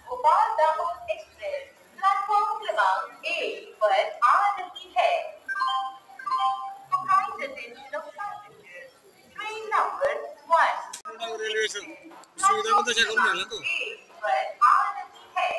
Bhopal Dahod express platform क्रमांक 1 पर आ रही है। Kind attention of passengers. Train number 1 सुविधा को तशा करून राहिला तो पर आ रही है।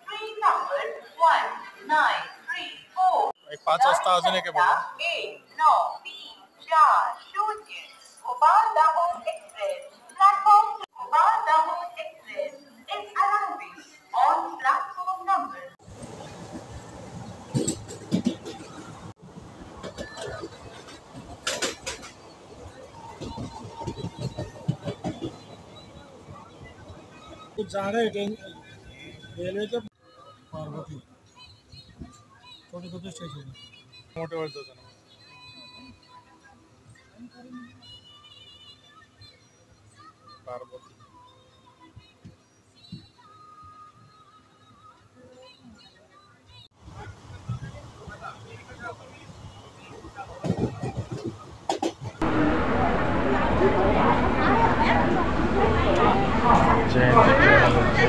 Train number 1934 5 वाजता अजून एक बघा 1934 Bhopal Dahod express platform Bhopal Dahod express is arriving on platform number कुछ जागा है रेल्वेचं पार्वती छोटे स्टेशन मोठे वर जाताना पार्वती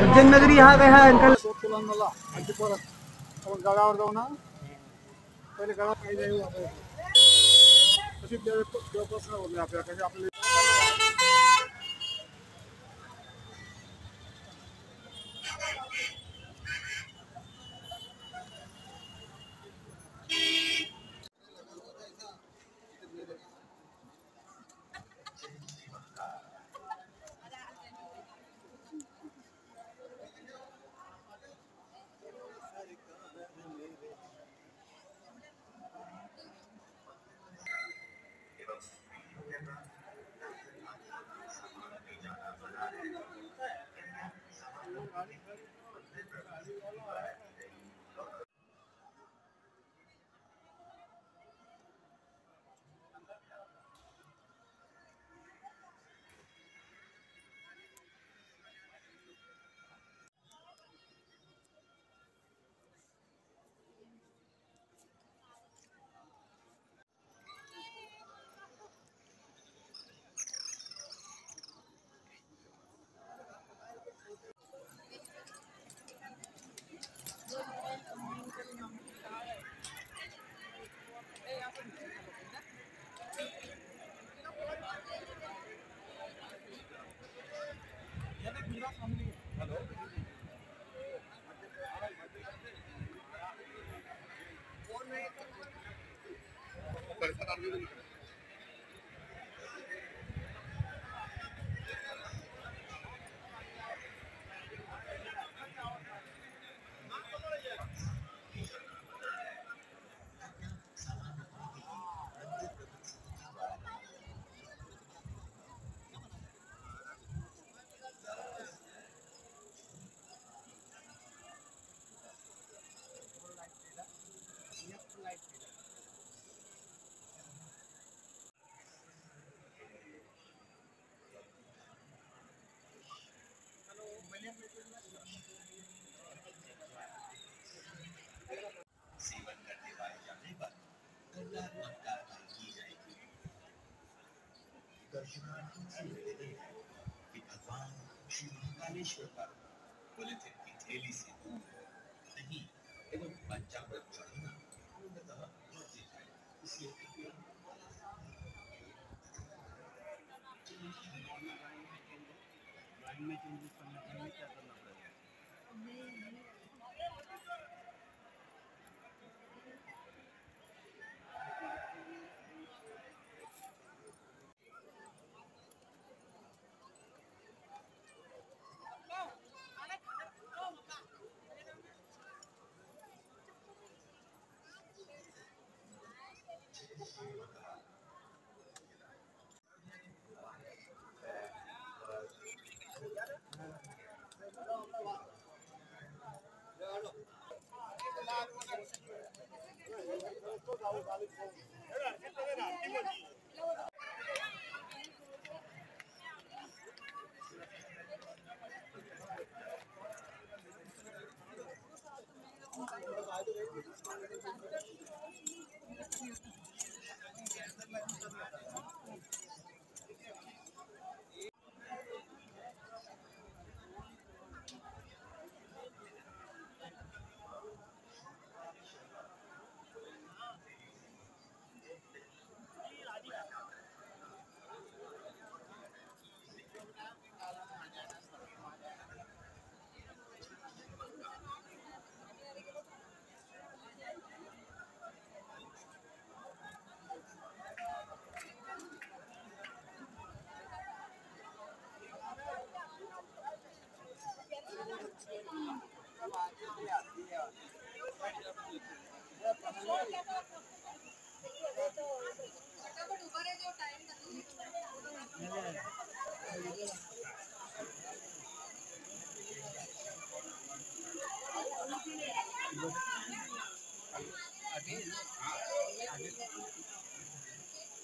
उज्जैन नगरी यहाँ गया है अंकल मला आणखी परत आपण गडावर जाऊ ना पहिले गडावर काही जाऊ आपण तशी देवप्रश्न होते आपल्याला कशी आपले सेवन करने वाले जाने पर कल्याण मंगता की जाएगी। दर्शनार्थियों से निवेदन है कि भगवान श्री महाकालेश्वर पर पॉलिथीन की थैली से दूर नहीं एवं पंचामृत चढ़ाना पूर्णतः वर्जित है। इसलिए में चेंजेस करने के लिए क्या करना पड़ेगा?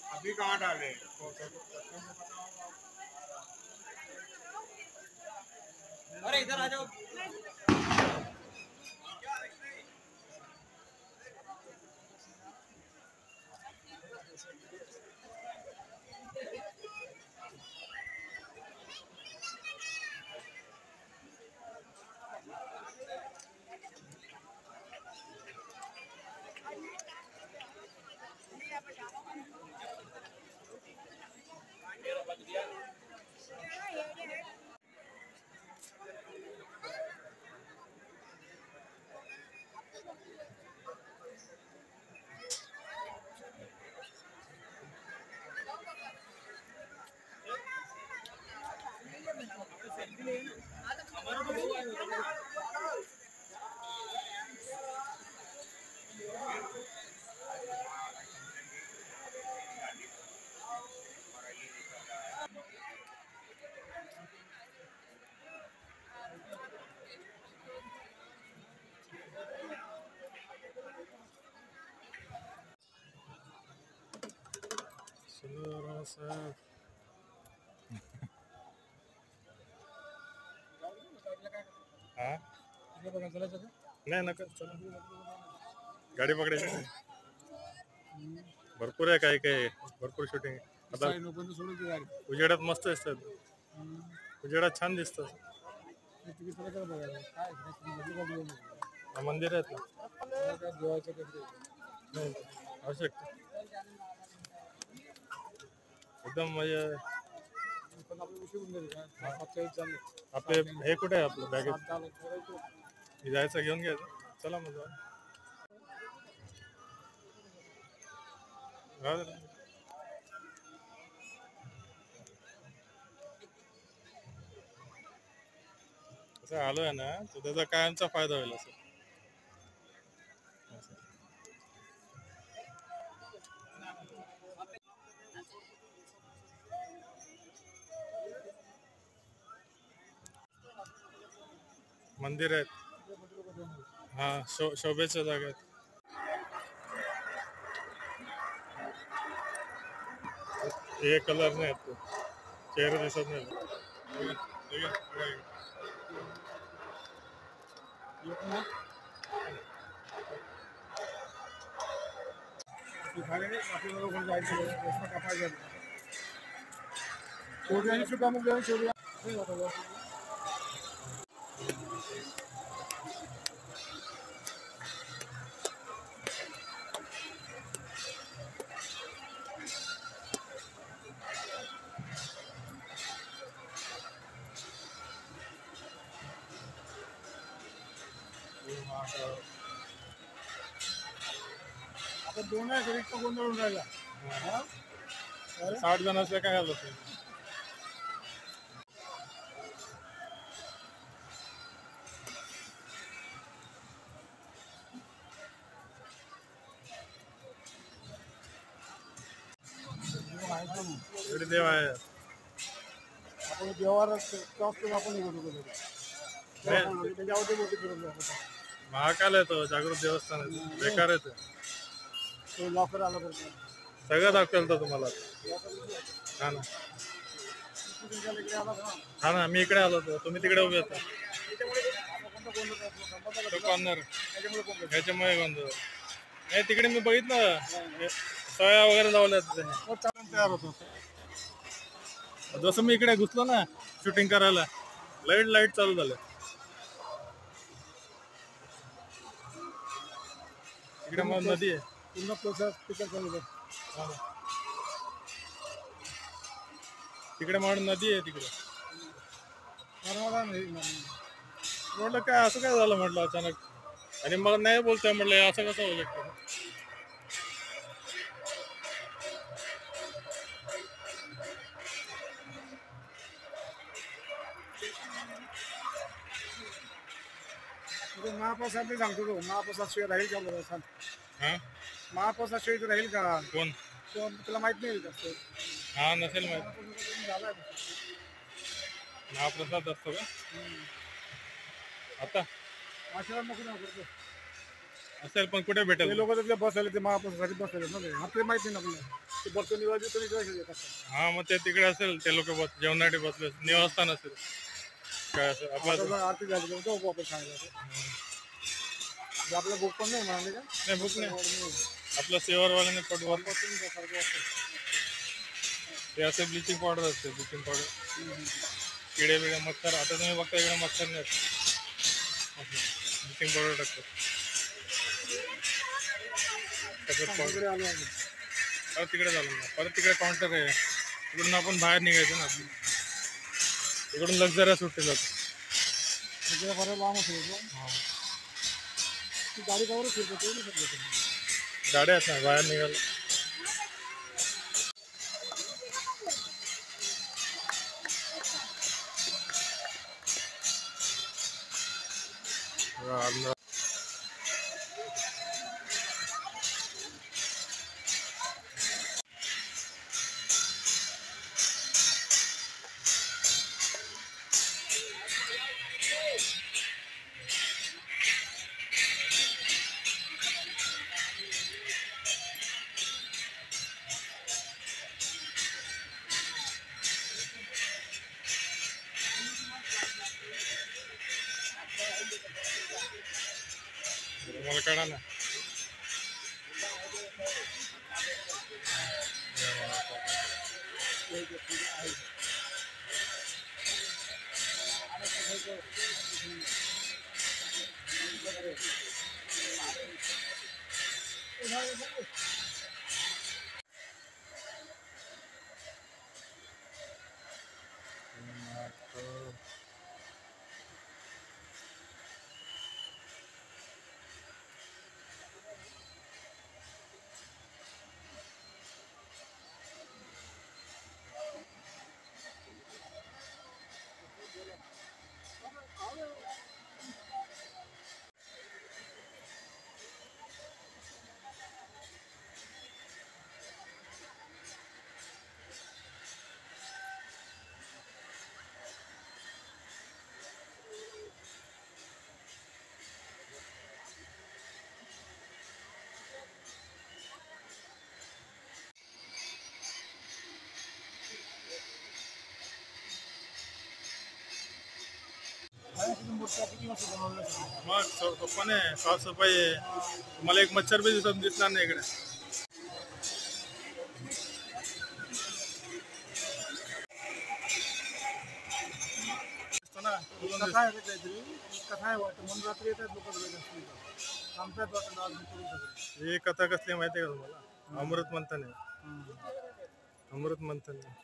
अभी कहाँ डाले? अरे इधर आ जाओ। नाही नका चला गाडी पकडायची नाही. भरपूर आहे काय काय भरपूर शूटिंग आता उजेडात मस्त दिसतात उजेडात छान दिसतात मंदिर आहेत ना आवश्यक एकदम म्हणजे आपले हे कुठे आहे आपलं बॅगेत जायचं घेऊन घ्यायचं चला मग असं आलोय ना तर त्याचा कायमचा फायदा होईल असं मंदिर आहेत हा शोभेच्या जागेत हे कलर नाही आहेत चेहरा दिसत नाही आता दोन आहे घरी गोंधळून राहिला 60 जण असले काय झालं देव आहे आपण देवाला आपण महाकाल आहे तो जागृत देवस्थान आहे बेकार आहे तो लॉकर आला सगळं दाखवेल तर तुम्हाला हा ना हा ना मी इकडे आलो होतो तुम्ही तिकडे उभे होता कॉर्नर याच्यामुळे गोंधळ नाही तिकडे मी बघितलं सळ्या वगैरे लावल्या त्यांनी चालून तयार होतो. जसं मी इकडे घुसलो ना शूटिंग करायला, लाईट चालू झालं. इकडे मग नदी आहे पूर्ण प्रोसेस तिकडे म्हणून नदी आहे तिकडे. म्हटलं काय असं काय झालं म्हटलं अचानक, आणि मला नाही बोलतोय म्हटलं असं कसं होऊ शकतं. महाप्रसाद सांगतो तो, महाप्रसाद शिवाय राहील का बरं सांग. हा महाप्रसाद शिवाय तर राहील का? कोण तुला माहित नाही का? हा नसेल माहिती. महाप्रसाद असतो का आता? असेल पण कुठे भेटेल? लोक तिथे बसले ते महाप्रसादासाठी बसले ना, आपल्याला माहिती नाही आपल्याला ते बसतो निवास. हा मग ते तिकडे असेल, ते लोक जेवणासाठी बसले, निवासस्थान असेल काय असं. आपलं आरती झाली आपण सांगितलं आपला बुक पण नाही म्हणाले का? नाही भूक नाही, आपलं सेवारवाल्याने पटवून ते असे ब्लिचिंग पावडर असते, ब्लिचिंग पावडर किडे बिडे मच्छर. आता तुम्ही बघता इकडे मच्छर नाही, ब्लिचिंग पावडर टाकतात. परत तिकडे झालं ना, परत तिकडे काउंटर आहे, तिकडून आपण बाहेर निघायचं ना. इकडून लक्झऱ्या सुटते जातो. गाडी कावर फिरतो गाड्या आहेत ना बाहेर निघाल. मला कळा ना. मग पण आहे, साफसफाई आहे. मला एक मच्छर बी दिसणार नाही इकडे. कथा आहे काहीतरी, कथा आहे वाटतं म्हणून रात्री येतात लोक आमच्यात वाटतं. ही कथा कसली माहिती आहे का तुम्हाला? अमृत मंथन आहे, अमृत मंथन आहे.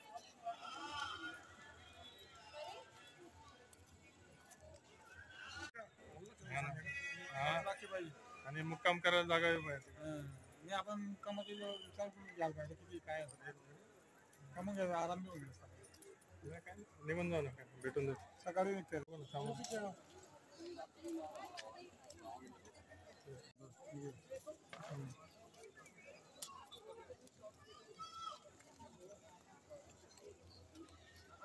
आणि मुक्काम करायला जागा पाहिजे. आपण कामाची विचार करून घ्यायला पाहिजे किती काय कामं घ्यायचं, आराम घेऊन निघून जाऊ नका, भेटून देतो सकाळी निघते.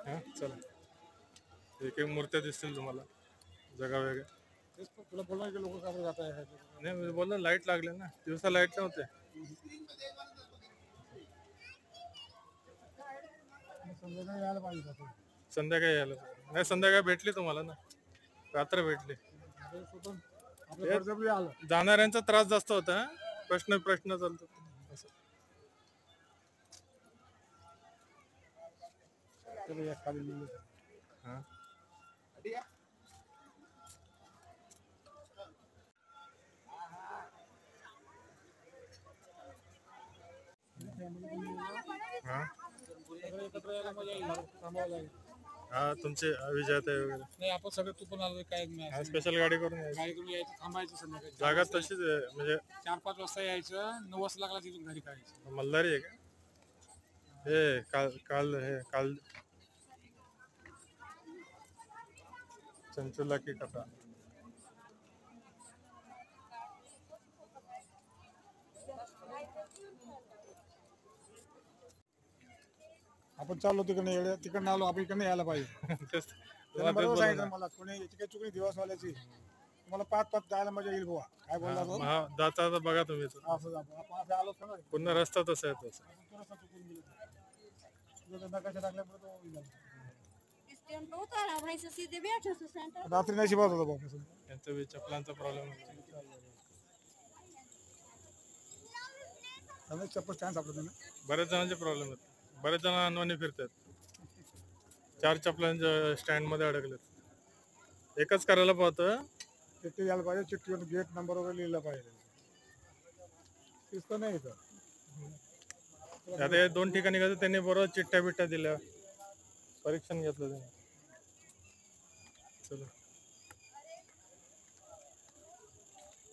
हा चला, एक एक मूर्त्या दिसतील तुम्हाला जगा वेगळ्या. तुला बोलणार की लोक कामाला जात आहे. नाही बोल ना, लाईट लागले ना, दिवसा लाईट नव्हते. संध्याकाळी यायला पाहिजे. संध्याकाळी यायला नाही, संध्याकाळी भेटली तुम्हाला ना, रात्र भेटली. जाणाऱ्यांचा त्रास जास्त होता, प्रश्न चालतो असं. चलो या खाली नहीं है। हा हा सगळे एकत्र यायला मजा येईल, थांबावं लागेल. हा तुमचे विजयात आहे वगैरे नाही आपण सगळे तू पण आलो काय नाही हा स्पेशल गाडी करून यायची. गाडी करून यायचं, थांबायचं संध्याकाळी जागा तशीच आहे म्हणजे 4-5 वाजता यायचं, 9 वाजता लागला तिथून घरी काढायचं. मल्हारी आहे का हे काल काल हे काल चंचुला की कथा आपण चाललो तिकडे तिकडनं आलो, आपण इकडनं यायला पाहिजे. तेच त्यानं तेच बरोबर बोललो सांगितलं ना. मला, कोणी याची काही चुकली दिवसवाल्याची तुम्हाला 5-5 जायला मजा येईल बुवा. काय बोलला तो? हा जाता जाता बघा तुम्ही असं आपण असं आलो ना, पुन्हा रस्ता तसा आहे तसा थोडासा चुकून गेलो. तुझं नकाशा टाकल्यामुळे तो होईल. इस टाइम पे उतारा भाई से सीधे बैठो से सेंटर रात्री नाही शिकवत होता बाबा. त्यांचा बी चपलांचा प्रॉब्लेम त्यामुळे चप्पल स्टँड सापडत नाही ना. बऱ्याच जणांचे प्रॉब्लेम आहेत बरेच जण अनवाणी फिरतात 4 चपलांच्या स्टँड मध्ये अडकलेत एकच करायला पाहतं चिठ्ठी द्यायला पाहिजे, चिठ्ठीवर गेट नंबर वगैरे लिहिला पाहिजे. दिसतं नाही इथं. आता हे 2 ठिकाणी कसं त्यांनी बरोबर चिठ्ठ्या बिट्ट्या दिल्या परीक्षण घेतलं त्यांनी चला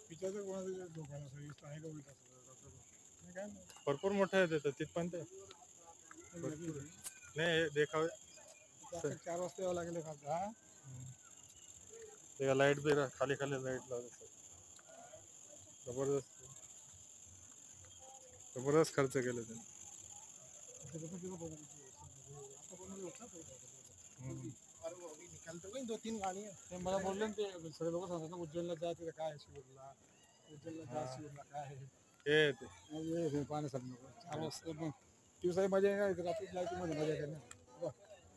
विचारतं कोणाचं लोकांना असं इथं आहे का उलट असं डॉक्टर काय नाही. भरपूर मोठं आहे तिथं तिथपर्यंत नाही हे देखावे आता 4 वाजता यावं लागेल एखादा. ते लाईट बी खाली खाली लाईट लावत जबरदस्त जबरदस्त खर्च केले त्यांनी ते मला बोलले ना, ते सगळे लोक सांगतात ना उज्जैनला जा, तिथे काय आहे शिवरला, उज्जैनला जा, शिवरला काय आहे. हे ते हे पाहण्यासाठी नको 4 वाजता मग दिवसाही मजा आहे ना, इथे रात्री लाईटिंग मध्ये मजा येते ना.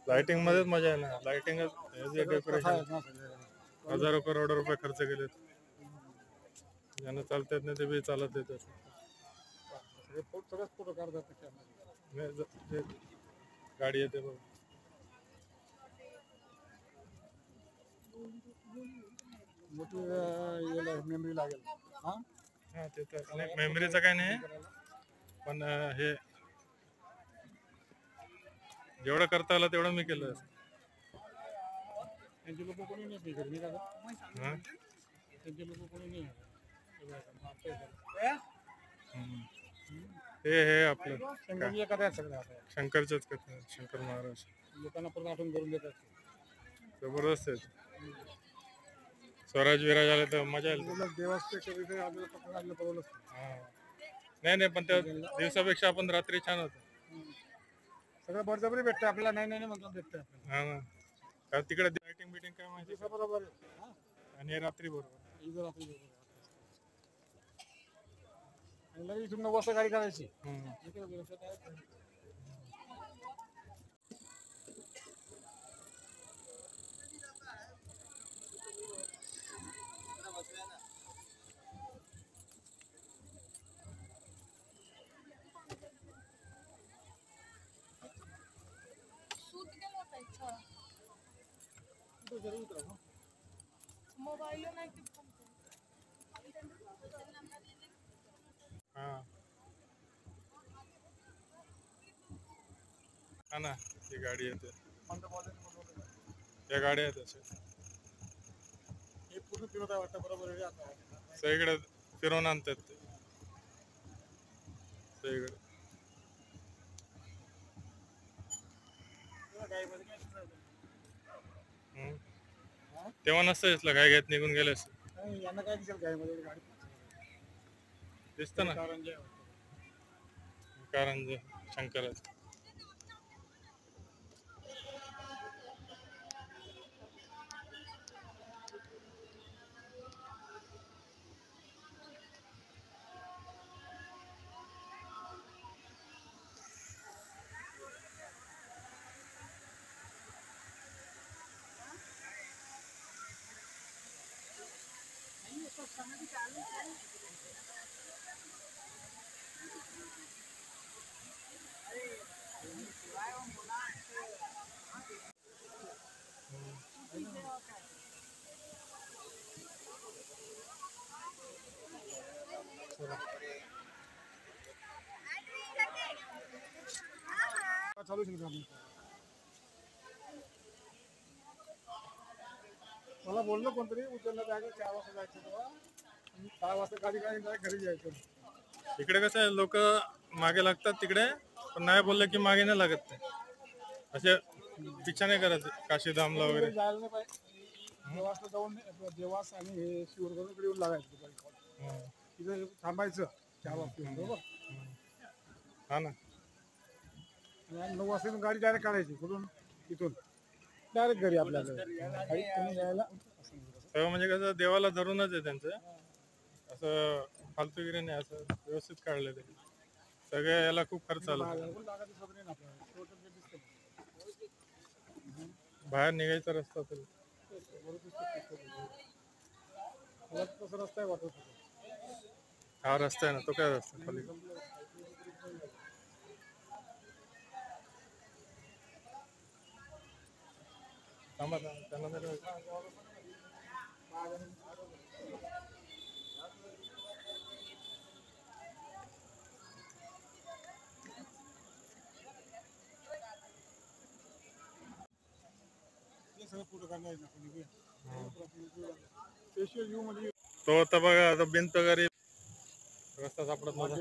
लाइटिंग मध्येच मजा आहे ना लाइटिंग कथा डेकोरेशन आहेत ना सगळ्या. हजारो करोड रुपये खर्च केलेत ज्यांना चालता येत नाही ते बी चालत येत सगळे सगळेच फोटो काढतात त्या camera मध्ये. गाडी येते बघ मोठी मेमरी लागेल. हा हा ते तर नाही मेमरीचं काय नाही पण हे जेवढं करता आलं तेवढं मी केलं त्यांचे लोक कोणी नाही फिरत नाही का? हा त्यांचे लोक कोणी नाही. हे आपलं शंकरजी करतात सगळं आता. शंकरचंच करतात शंकर महाराज लोकांना परत आठवण करून देतात. जबरदस्त आहे स्वराज विराज आले तर मजा येईल देवापेक्षा तिथे आपल्याला पकडून आणलं परवडलं असतं. हा. नाही नाही पण त्या दिवसापेक्षा आपण रात्री छान होतो सगळं बळजबरी भेटतं आपल्याला, नाही नाही म्हणतात भेटतं आपल्याला. हा ना कारण तिकडे लाइटिंग बिटिंग काय माहिती दिवसा बरोबर आहे. हा, आणि हे रात्री बरोबर इथं रात्री बरोबर आहे. आणि लगेच इथून 9 वाजता गाडी करायची. इथे व्यवस्था काय आहे? सूत गेला होता इच्छा इथं जरूर उतरा ना. मोबाईल नाही की हा हा ना ही गाडी येते या गाड्या आहेत अशा हे पूर्ण फिरत आहे वाटतं बरोबर आहे आता. सगळीकडे फिरवून आणतात ते सगळीकडे गाडीमध्ये काय दिसत हम्म. तेव्हा नसतं दिसलं काय घेत निघून गेले असते नाही, यांना काय दिसेल गाडीमध्ये गाडी दिसतं ना कारंजे आहे वाटतं. कारंजे शंकराचं चालू शकतो आपण. मला बोललो कोणतरी उचललं जायचं 4 वाजता जायचं तेव्हा 6 वाजता गाडी घरी जायचं. इकडे कसं आहे लोक मागे लागतात तिकडे पण नाही बोलले की मागे नाही लागत ते असे पिच्छा नाही करायचे काशीधामला वगैरे जायला नाही पाहिजे. देवासला जाऊन देवास आणि हे शिवरकडून इकडे येऊन लागायचं तिथं थांबायचं 4 वाजता बरोबर. हा ना. आणि 9 वाजता गाडी डायरेक्ट काढायची कुठून इथून डायरेक्ट घरी आपल्याला यायला. सगळं म्हणजे कसं देवाला धरूनच आहे त्यांचं असं फालतूगिरी नाही असं व्यवस्थित काढलं ते सगळ्या याला खूप खर्च आला. बाहेर निघायचा रस्ता तरी तसं रस्ता आहे वाटत. हा रस्ता आहे ना तो काय रस्ता खाली थांबा त्यांना तरी तो आता बघा आता बिंत वगैरे रस्ता सापडत नव्हता.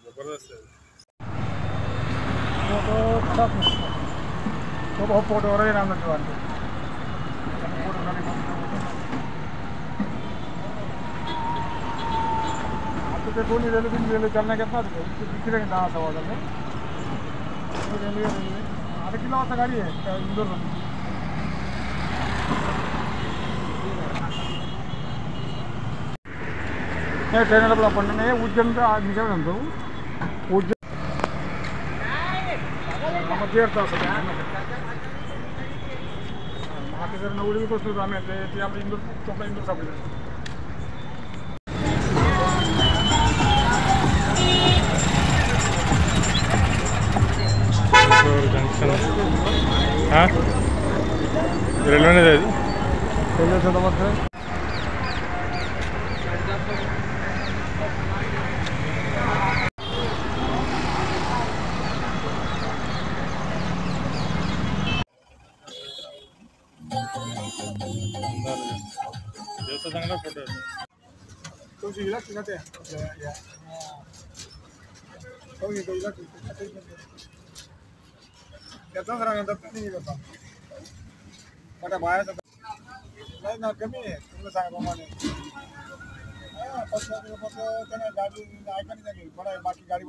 जबरदस्त आहे. तो फोटो वगैरे नाव वाटतो. आता ते कोणी रेल्वे चालना घेत ना तिकडे 10 वाजता रेल्वे आता किती वाजता गाडी आहे इंदोर. नाही ट्रेनला पण आपण नाही उज्जैनचा निघाला म्हणतो उज्जैन 1.5 तास आता जर नवडी बसलो आम्ही ते आपलं इंदोर चोपडा इंदोर सापडलं. हा रेल्वेने जायचं रेल्वेचं दबाव चांगला फोटो त्याचाच राहणार बाहेर नाही ना कमी आहे तुम्ही सांगा प्रमाणे गाडी ऐका नाही बाकी गाडी